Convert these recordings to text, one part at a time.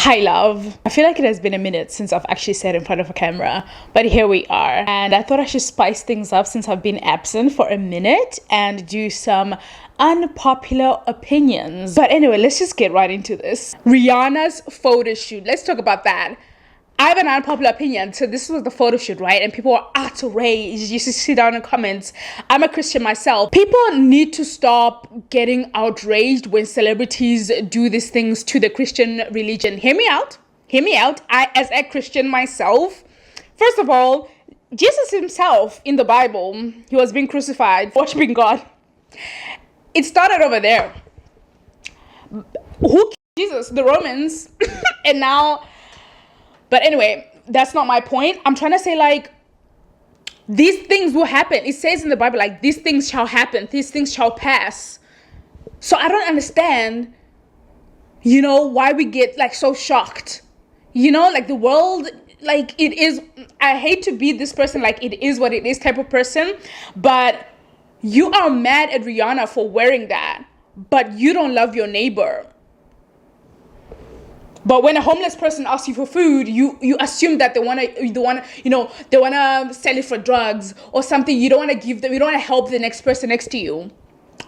Hi love. I feel like it has been a minute since I've actually sat in front of a camera, but here we are. And I thought I should spice things up since I've been absent for a minute and do some unpopular opinions. But anyway, let's just get right into this. Rihanna's photo shoot. Let's talk about that. I have an unpopular opinion. So this was the photo shoot, right? And people are outraged. You should see down in the comments. I'm a Christian myself. People need to stop getting outraged when celebrities do these things to the Christian religion. Hear me out. Hear me out. I, as a Christian myself, first of all, Jesus himself in the Bible, he was being crucified, worshiping God. It started over there. Who killed Jesus? The Romans. And now... But anyway, that's not my point. I'm trying to say, like, these things will happen. It says in the Bible, like, these things shall happen. These things shall pass. So I don't understand, why we get, like, so shocked. Like, the world, like, it is, I hate to be this person, like, it is what it is type of person. But you are mad at Rihanna for wearing that. But you don't love your neighbor. But when a homeless person asks you for food, you assume that they wanna sell it for drugs or something. You don't wanna give them. You don't wanna help the next person next to you.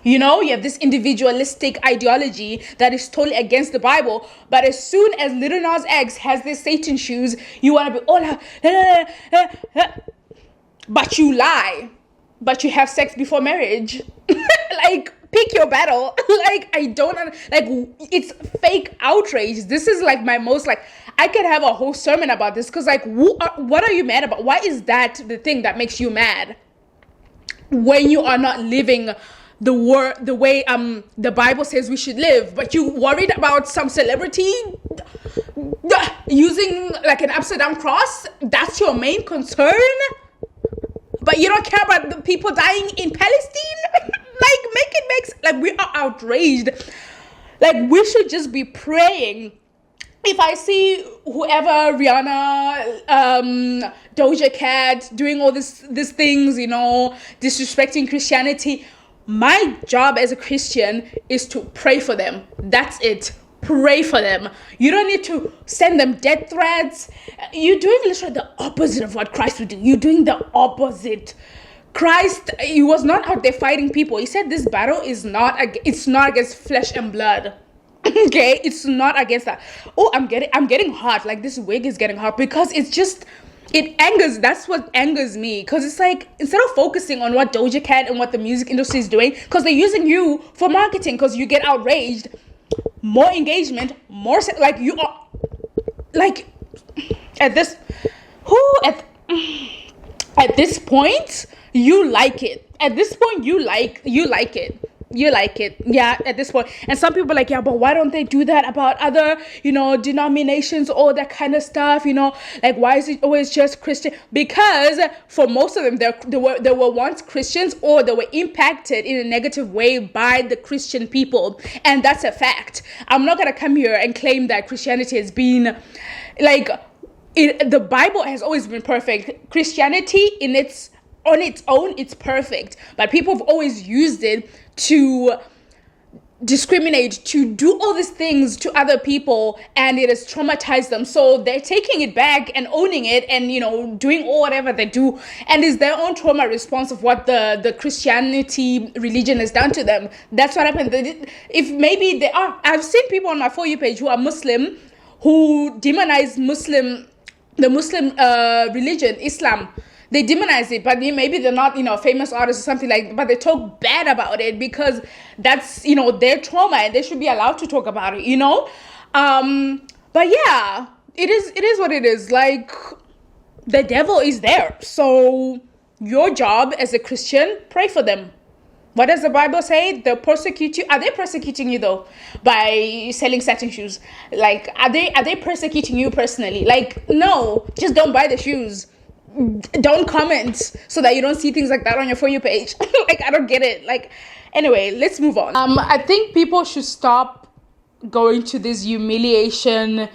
You have this individualistic ideology that is totally against the Bible. But as soon as Lil Nas X has their Satan shoes, you wanna be but you lie, but you have sex before marriage, like. Pick your battle. It's fake outrage. This is like my most, like, I could have a whole sermon about this because, like, what are you mad about? Why is that the thing that makes you mad when you are not living the way the Bible says we should live, but you worried about some celebrity using like an upside down cross? That's your main concern? But you don't care about the people dying in Palestine? We are outraged. Like, we should just be praying. If I see whoever, Rihanna, Doja Cat, doing all these things, disrespecting Christianity, my job as a Christian is to pray for them. That's it. Pray for them. You don't need to send them death threats. You're doing literally the opposite of what Christ would do. You're doing the opposite. Christ, he was not out there fighting people. He said this battle is not against flesh and blood. Okay, it's not against that. Oh, I'm getting hot. Like, this wig is getting hot because it angers. That's what angers me. Because it's like, instead of focusing on what Doja Cat and what the music industry is doing, because they're using you for marketing, because you get outraged, more engagement, more like you are like at this point you like it. At this point you like it. Yeah, at this point. And some people are like, yeah, but why don't they do that about other denominations, all that kind of stuff? Like, why is it always just Christian? Because for most of them, they were once Christians, or they were impacted in a negative way by the Christian people, and that's a fact. I'm not gonna come here and claim that Christianity has been like the Bible has always been perfect. Christianity on its own, it's perfect, but people have always used it to discriminate, to do all these things to other people, and it has traumatized them. So they're taking it back and owning it, and doing whatever they do, and it's their own trauma response of what the Christianity religion has done to them. That's what happened. If maybe they are, I've seen people on my For You page who are Muslim, who demonize the Muslim religion, Islam. They demonize it, but maybe they're not, famous artists or something like, but they talk bad about it because that's, their trauma, and they should be allowed to talk about it, But yeah, it is what it is. Like, the devil is there. So your job as a Christian, pray for them. What does the Bible say? They'll persecute you. Are they persecuting you though? By selling satin shoes? Like, are they persecuting you personally? Like, no, just don't buy the shoes. Don't comment so that you don't see things like that on your For You page. Like, I don't get it. Like, anyway, let's move on. I think people should stop going to this humiliation.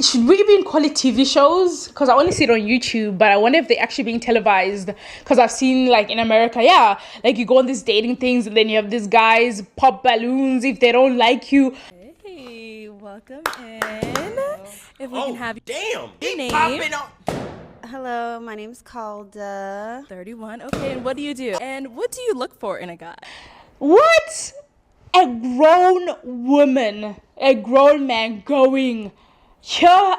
Should we even call it TV shows? Because I only see it on YouTube, but I wonder if they're actually being televised. Because I've seen, like, in America, yeah, like, you go on these dating things, and then you have these guys pop balloons if they don't like you. Hey, welcome in. If we can have damn, your name. Popping up. Hello, my name's Calda. 31. Okay, and what do you do? And what do you look for in a guy? What? A grown woman, a grown man going, yeah,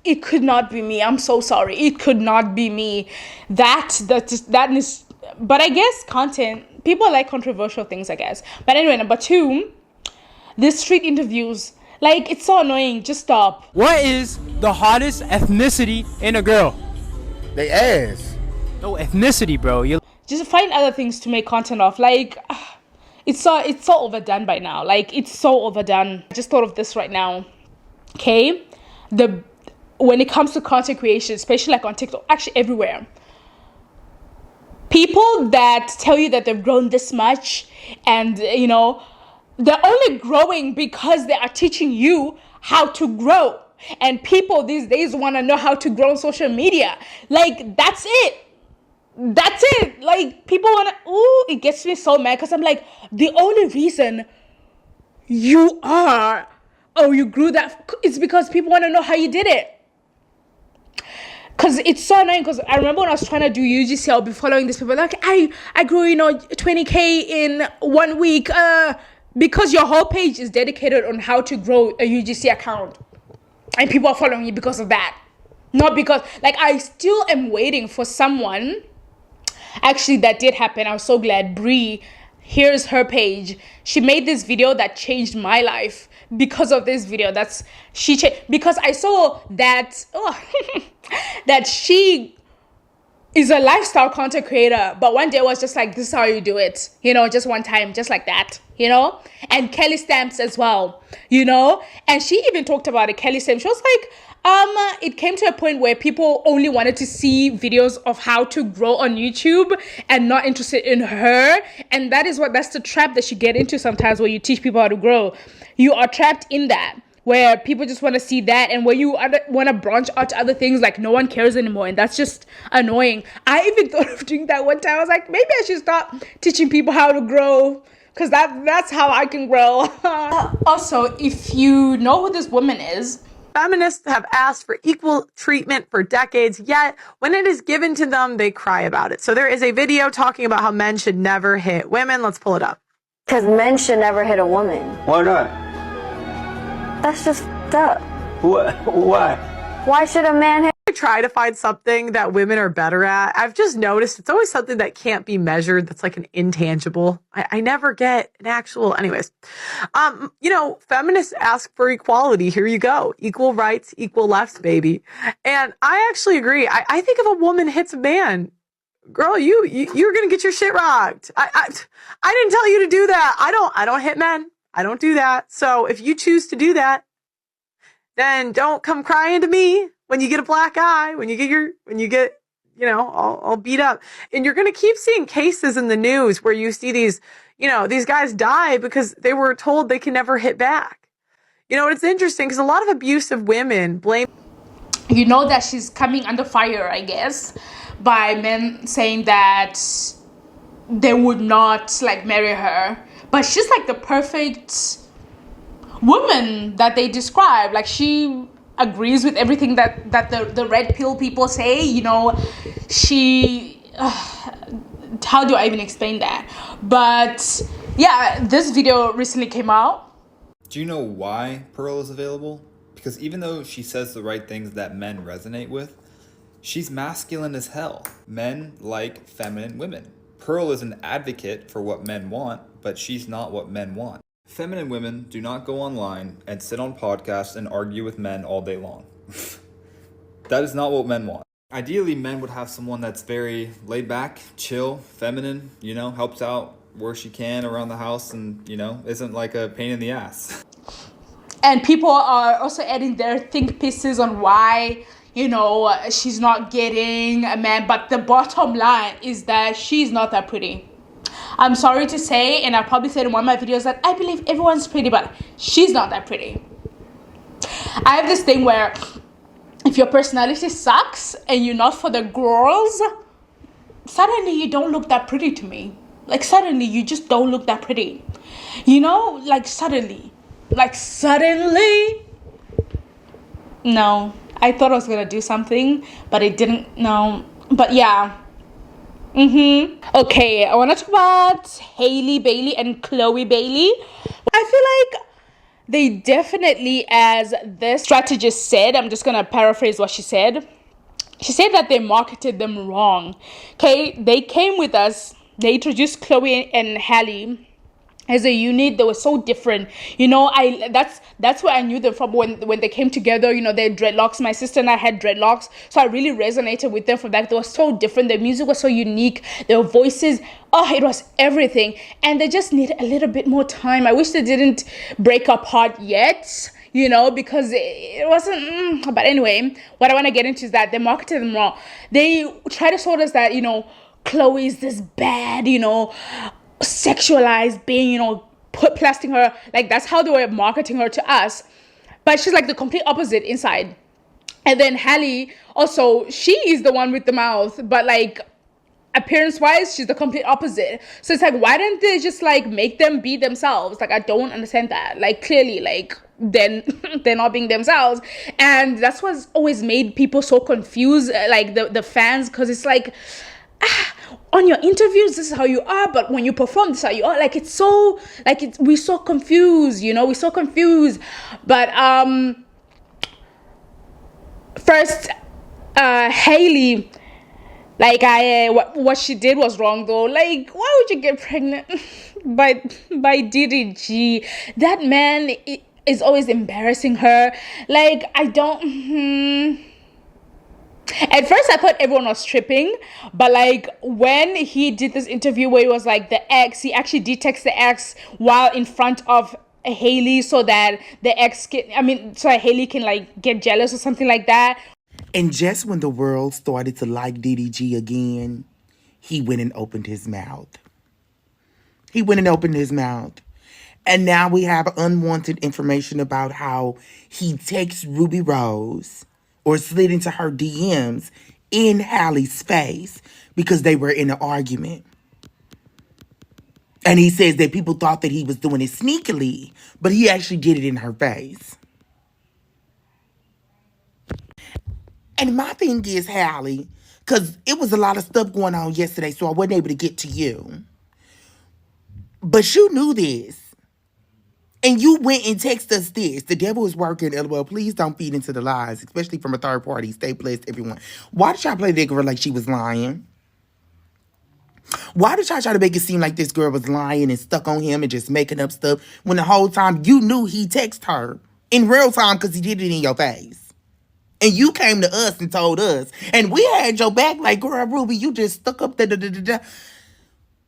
it could not be me. I'm so sorry. It could not be me. That is, but I guess content, people like controversial things, I guess. But anyway, number 2, the street interviews. Like, it's so annoying. Just stop. What is the hottest ethnicity in a girl? They ass. No ethnicity, bro. You Just find other things to make content of. Like, it's so overdone by now. Like, it's so overdone. I just thought of this right now. Okay? When it comes to content creation, especially like on TikTok, actually everywhere, people that tell you that they've grown this much and, you know, they're only growing because they are teaching you how to grow. And people these days want to know how to grow on social media. Like, that's it. That's it. Like, people want to, it gets me so mad because I'm like, the only reason you grew that is because people want to know how you did it. Because it's so annoying, because I remember when I was trying to do UGC, I'll be following these people like, I grew, 20K in 1 week, because your whole page is dedicated on how to grow a UGC account. And people are following you because of that. Not because, like, I still am waiting for someone. Actually, that did happen. I was so glad. Bree, here's her page. She made this video that changed my life because of this video. Because I saw that, that she is a lifestyle content creator, but one day was just like, this is how you do it, just one time, just like that, and Kelly Stamps as well, and she even talked about it. Kelly Stamps, she was like, it came to a point where people only wanted to see videos of how to grow on YouTube and not interested in her. And that's the trap that you get into sometimes, where you teach people how to grow. You are trapped in that, where people just want to see that, and where you want to branch out to other things, like no one cares anymore, and that's just annoying. I even thought of doing that one time. I was like, maybe I should stop teaching people how to grow, because that's how I can grow. Also, if you know who this woman is, feminists have asked for equal treatment for decades, yet when it is given to them, they cry about it. So there is a video talking about how men should never hit women. Let's pull it up. Because men should never hit a woman. Why not? That's just f***ed up. Why? Why should a man hit? I try to find something that women are better at. I've just noticed it's always something that can't be measured. That's like an intangible. I never get an actual, anyways. Feminists ask for equality. Here you go. Equal rights, equal lefts, baby. And I actually agree. I think if a woman hits a man, girl, you're going to get your shit rocked. I didn't tell you to do that. I don't hit men. I don't do that. So if you choose to do that, then don't come crying to me when you get a black eye, when you get all beat up. And you're going to keep seeing cases in the news where you see these guys die because they were told they can never hit back. It's interesting because a lot of abusive women blame. That she's coming under fire, I guess, by men saying that they would not marry her. But she's like the perfect woman that they describe. Like, she agrees with everything that the red pill people say. She how do I even explain that? But yeah, this video recently came out. Do you know why Pearl is available? Because even though she says the right things that men resonate with, she's masculine as hell. Men like feminine women. Pearl is an advocate for what men want, but she's not what men want. Feminine women do not go online and sit on podcasts and argue with men all day long. That is not what men want. Ideally, men would have someone that's very laid back, chill, feminine, helps out where she can around the house and, isn't like a pain in the ass. And people are also adding their think pieces on why, she's not getting a man. But the bottom line is that she's not that pretty. I'm sorry to say, and I probably said in one of my videos, that I believe everyone's pretty, but she's not that pretty. I have this thing where if your personality sucks and you're not for the girls, suddenly you don't look that pretty to me. Like, suddenly you just don't look that pretty. Suddenly. No, I thought I was gonna do something, but it didn't. No, but yeah. Okay, I want to talk about Halle Bailey and Chloe Bailey. I feel like they definitely, as this strategist said, I'm just gonna paraphrase what she said. She said that they marketed them wrong. Okay, they came with us. They introduced Chloe and Halle as a unit. They were so different, you know. That's where I knew them from, when they came together. You know, they had dreadlocks. My sister and I had dreadlocks, so I really resonated with them from that. They were so different. Their music was so unique. Their voices, oh, it was everything. And they just needed a little bit more time. I wish they didn't break apart yet, you know, because it wasn't. But anyway, what I want to get into is that they marketed them wrong. They try to sort us that, you know, Chloe is this bad, you know, sexualized being, you know, plasting her, like that's how they were marketing her to us. But she's like the complete opposite inside. And then Halle, also, she is the one with the mouth, but like appearance wise, she's the complete opposite. So it's like, why didn't they just like make them be themselves? Like, I don't understand that. Like, clearly, like, then they're not being themselves. And that's what's always made people so confused, like the fans, because it's like, on your interviews this is how you are, but when you perform this is how you are. Like, it's so, like, we're so confused, you know, we're so confused. But first, Halle, like, what she did was wrong though. Like, why would you get pregnant by DDG? That man is always embarrassing her. Like, I don't. At first, I thought everyone was tripping, but like when he did this interview where he was like the ex, he actually did text the ex while in front of Halle, so that the ex so that Halle can like get jealous or something like that. And just when the world started to like DDG again, he went and opened his mouth. And now we have unwanted information about how he takes Ruby Rose, or slid into her DMs in Halle's face because they were in an argument. And he says that people thought that he was doing it sneakily, but he actually did it in her face. And my thing is, Halle, because it was a lot of stuff going on yesterday, so I wasn't able to get to you. But you knew this. And you went and texted us this. The devil is working, LOL. Please don't feed into the lies, especially from a third party. Stay blessed, everyone. Why did y'all play that girl like she was lying? Why did y'all try to make it seem like this girl was lying and stuck on him and just making up stuff when the whole time you knew he texted her in real time because he did it in your face? And you came to us and told us. And we had your back like, girl, Ruby, you just stuck up the.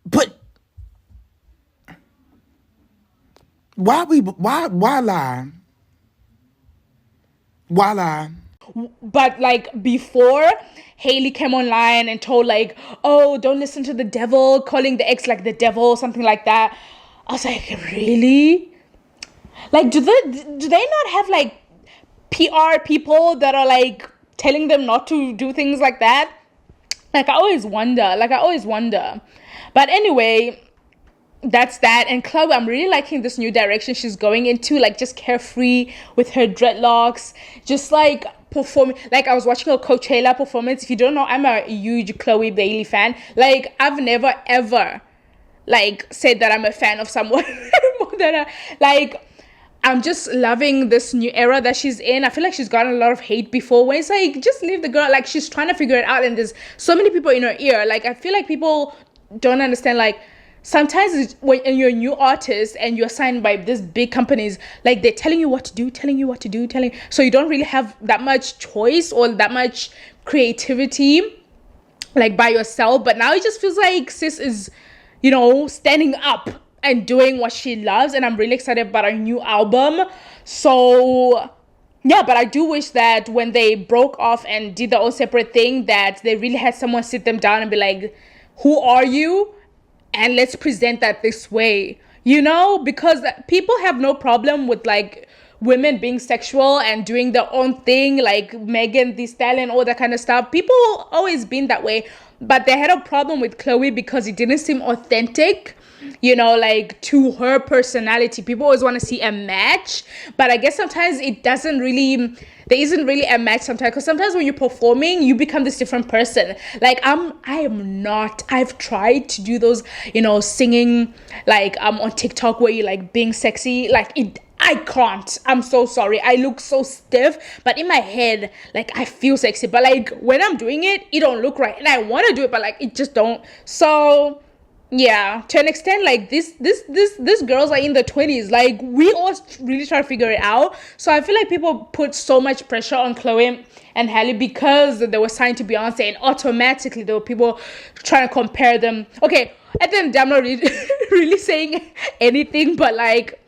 But why lie? Why lie? But like before, Halle came online and told like, oh, don't listen to the devil, calling the ex like the devil, something like that. I was like, really? Like, do they not have like PR people that are like telling them not to do things like that? Like, I always wonder. But anyway, that's that. And Chloe, I'm really liking this new direction she's going into, like just carefree with her dreadlocks, just like performing. Like, I was watching her Coachella performance. If you don't know, I'm a huge Chloe Bailey fan. Like, I've never ever like said that I'm a fan of someone more than I'm just loving this new era that she's in. I feel like she's gotten a lot of hate before, where it's like, just leave the girl, like she's trying to figure it out and there's so many people in her ear. Like, I feel like people don't understand, like, sometimes when you're a new artist and you're signed by these big companies, like they're telling you what to do, so you don't really have that much choice or that much creativity like by yourself. But now it just feels like sis is, you know, standing up and doing what she loves, and I'm really excited about her new album. So yeah, but I do wish that when they broke off and did their own separate thing, that they really had someone sit them down and be like, who are you? And let's present that this way, you know, because people have no problem with like women being sexual and doing their own thing, like Megan Thee Stallion, all that kind of stuff. People always been that way, but they had a problem with Chloe because it didn't seem authentic. like to her personality. People always want to see a match, but I guess sometimes there isn't really a match sometimes, because sometimes when you're performing, you become this different person. Like I've tried to do those, singing like on TikTok where you like being sexy, I can't. I'm so sorry. I look so stiff, but in my head, like I feel sexy. But like when I'm doing it, it don't look right. And I want to do it, but like it just don't. So yeah, to an extent, like these girls are in their 20s. Like we all really try to figure it out. So I feel like people put so much pressure on Chloe and Halle because they were signed to Beyonce, and automatically there were people trying to compare them. Okay, at the end, I'm not really, really saying anything, but like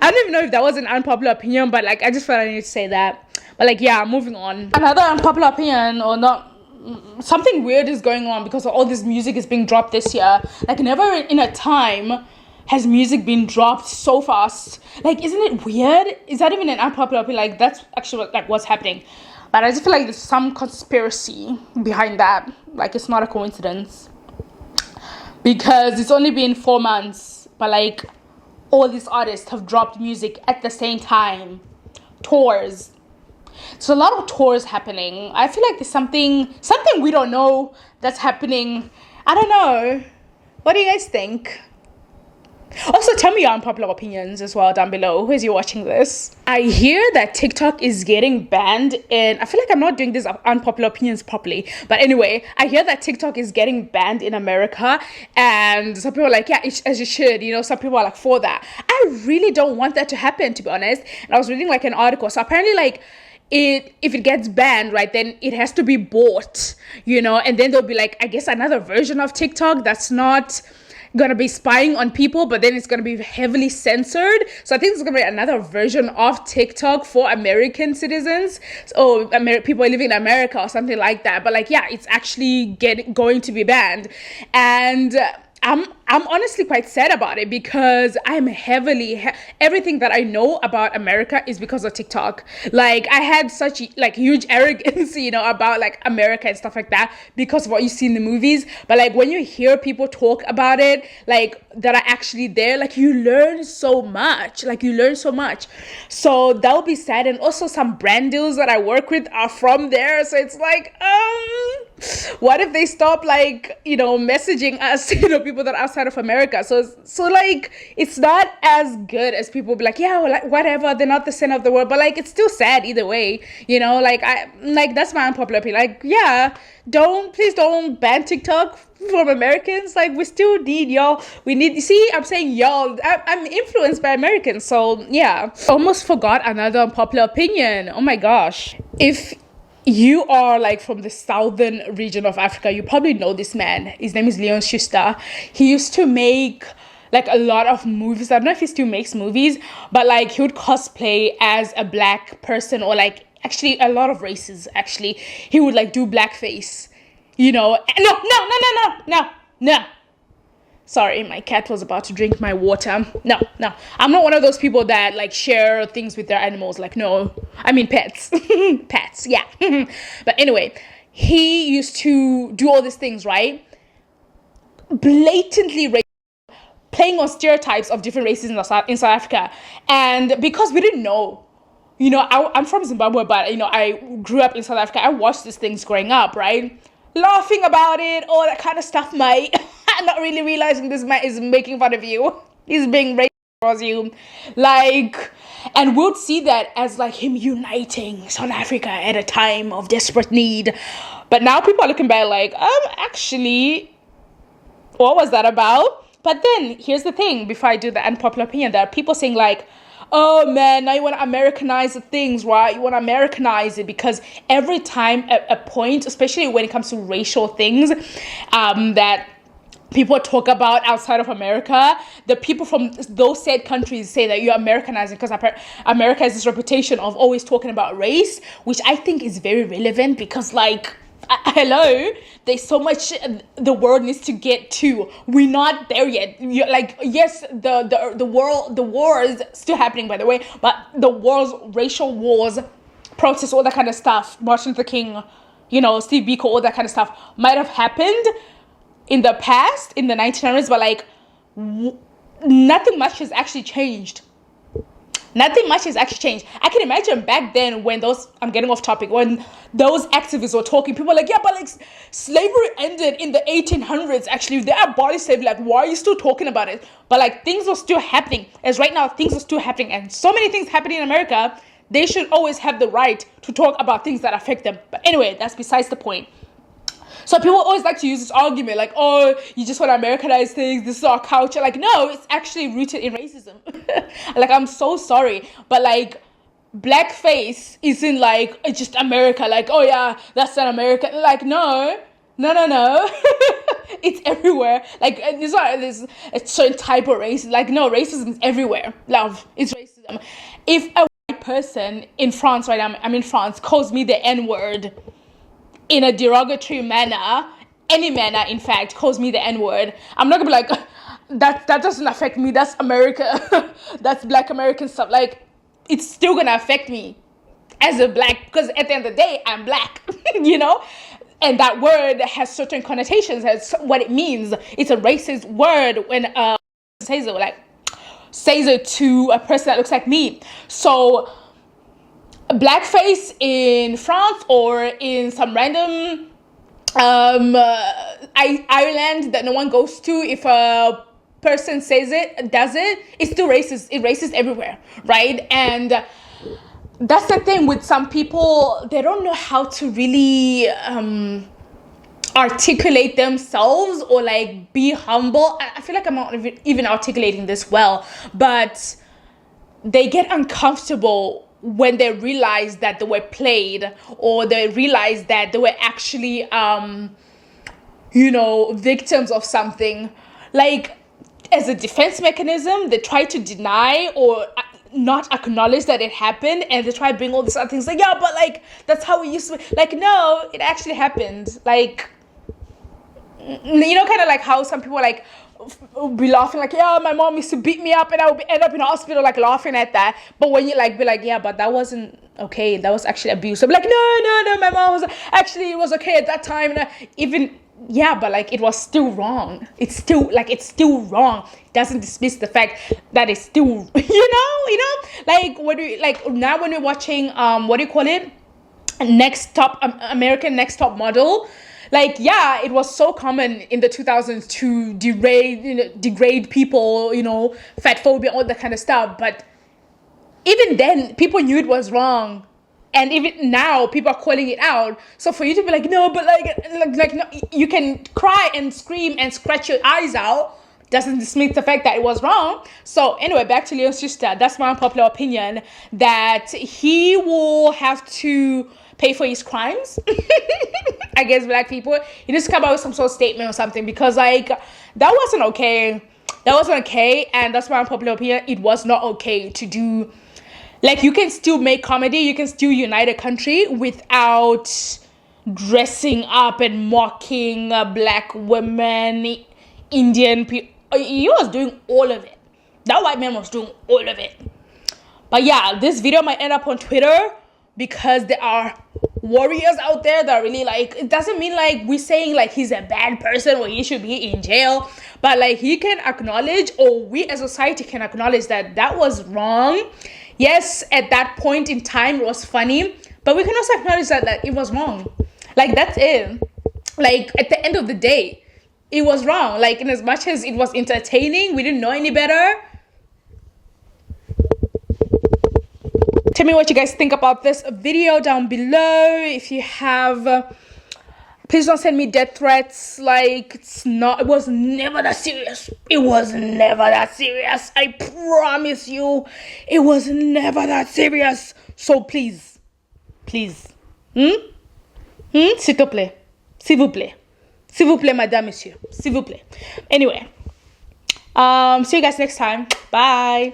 I don't even know if that was an unpopular opinion, but like I just felt I needed to say that. But like yeah, moving on. Another unpopular opinion, or not, something weird is going on because all this music is being dropped this year. Like never in a time has music been dropped so fast. Like isn't it weird? Is that even an unpopular opinion? Like that's actually like what's happening. But I just feel like there's some conspiracy behind that. Like it's not a coincidence. Because it's only been 4 months, but like all these artists have dropped music at the same time. Tours. So a lot of tours happening. I feel like there's something we don't know that's happening. I don't know. What do you guys think? Also, tell me your unpopular opinions as well down below. Who is you watching this? I hear that TikTok is getting banned, and I feel like I'm not doing these unpopular opinions properly. But anyway, I hear that TikTok is getting banned in America, and some people are like, yeah, as you should. Some people are like for that. I really don't want that to happen, to be honest. And I was reading like an article. So apparently, like, if it gets banned, right, then it has to be bought, and then there'll be like, I guess, another version of TikTok that's not gonna be spying on people, but then it's gonna be heavily censored. So I think there's gonna be another version of TikTok for American citizens, or people living in America or something like that. But like, yeah, it's actually going to be banned, and I'm honestly quite sad about it, because I'm everything that I know about America is because of TikTok. Like I had such like huge arrogance, about like America and stuff like that because of what you see in the movies. But like when you hear people talk about it, like that are actually there, like you learn so much. So that would be sad. And also some brand deals that I work with are from there. So it's like, what if they stop like, messaging us, people that are outside of America? So like, it's not as good as people be like, yeah, well, like, whatever, they're not the center of the world, but like, it's still sad either way, like that's my unpopular opinion. Like, yeah, please don't ban TikTok from Americans. Like, we still need y'all. I'm saying y'all, I'm influenced by Americans. So yeah, almost forgot another unpopular opinion. Oh my gosh. If you are like from the southern region of Africa, you probably know this man. His name is Leon Schuster. He used to make like a lot of movies. I don't know if he still makes movies, but like he would cosplay as a black person, or like actually a lot of races. Actually, he would like do blackface. No. Sorry, my cat was about to drink my water. No. I'm not one of those people that like share things with their animals. Like, no. I mean pets. Pets, yeah. But anyway, he used to do all these things, right? Blatantly playing on stereotypes of different races in South Africa. And because we didn't know, I'm from Zimbabwe, but, I grew up in South Africa. I watched these things growing up, right? Laughing about it, all that kind of stuff, mate. Not really realizing this man is making fun of you. He's being racist towards you. Like, and we'll see that as like him uniting South Africa at a time of desperate need. But now people are looking back like, actually, what was that about? But then here's the thing, before I do the unpopular opinion, there are people saying like, oh man, now you want to Americanize the things, right? You want to Americanize it, because every time a point, especially when it comes to racial things, that people talk about outside of America, the people from those said countries say that you're Americanizing, because America has this reputation of always talking about race, which I think is very relevant, because like, hello, there's so much the world needs to get to. We're not there yet. Like, yes, the war is still happening, by the way, but the wars, racial wars, protests, all that kind of stuff, Martin Luther King, Steve Biko, all that kind of stuff might have happened in the past, in the 1900s, but like nothing much has actually changed. Nothing much has actually changed. I can imagine back then when I'm getting off topic, when those activists were talking, people were like, yeah, but like slavery ended in the 1800s. Actually, they abolished slavery. Like, why are you still talking about it? But like things are still happening. As right now, things are still happening. And so many things happening in America, they should always have the right to talk about things that affect them. But anyway, that's besides the point. So people always like to use this argument like, oh, you just want to Americanize things. This is our culture. Like, no, it's actually rooted in racism. Like, I'm so sorry. But like, blackface isn't like, it's just America. Like, oh yeah, that's an American. Like, no. It's everywhere. Like, it's not this a certain type of racism. Like, no, racism is everywhere. Love, it's racism. If a white person in France, right, I'm in France, calls me the N-word, in a derogatory manner, any manner, in fact, calls me the N-word, I'm not gonna be like, that doesn't affect me, that's America, that's Black American stuff. Like, it's still gonna affect me as a Black, because at the end of the day, I'm Black, you know? And that word has certain connotations, has what it means. It's a racist word when says it to a person that looks like me. So blackface in France or in some random island that no one goes to, if a person does it, it's still racist. It's racist everywhere, right? And that's the thing with some people, they don't know how to really articulate themselves or like be humble. I feel like I'm not even articulating this well, but they get uncomfortable when they realize that they were played, or they realize that they were actually, victims of something. Like, as a defense mechanism, they try to deny or not acknowledge that it happened, and they try to bring all these other things like, yeah, but like, that's how we used to, like, no, it actually happened. Like, you know, kind of like how some people like be laughing like, yeah, my mom used to beat me up and I would end up in the hospital like laughing at that. But when you like be like, yeah, but that wasn't okay, that was actually abuse. I'm like, no, my mom was actually, it was okay at that time. And yeah, but like, it was still wrong. It's still wrong. It doesn't dismiss the fact that it's still, like when we're watching American Next Top Model. Like, yeah, it was so common in the 2000s to degrade people, fat phobia, all that kind of stuff. But even then, people knew it was wrong. And even now, people are calling it out. So for you to be like, no, but like no, you can cry and scream and scratch your eyes out, doesn't dismiss the fact that it was wrong. So anyway, back to Leon's sister. That's my unpopular opinion, that he will have to pay for his crimes against Black people. He needs to come out with some sort of statement or something, because like, that wasn't okay. And that's my unpopular opinion. It was not okay to do. Like, you can still make comedy, you can still unite a country without dressing up and mocking Black women, Indian people. He was doing all of it. That white man was doing all of it. But yeah, this video might end up on Twitter, because there are warriors out there that are really like, it doesn't mean like we're saying like he's a bad person or he should be in jail, but like, he can acknowledge, or we as a society can acknowledge, that that was wrong. Yes, at that point in time it was funny, but we can also acknowledge that it was wrong. Like, that's it. Like, at the end of the day, it was wrong. Like, in as much as it was entertaining, we didn't know any better. Tell me what you guys think about this video down below. If you have, please don't send me death threats. Like, it was never that serious. It was never that serious. I promise you, it was never that serious. So please. S'il te plaît. S'il vous plaît. S'il vous plaît, madame, monsieur. S'il vous plaît. Anyway, see you guys next time. Bye.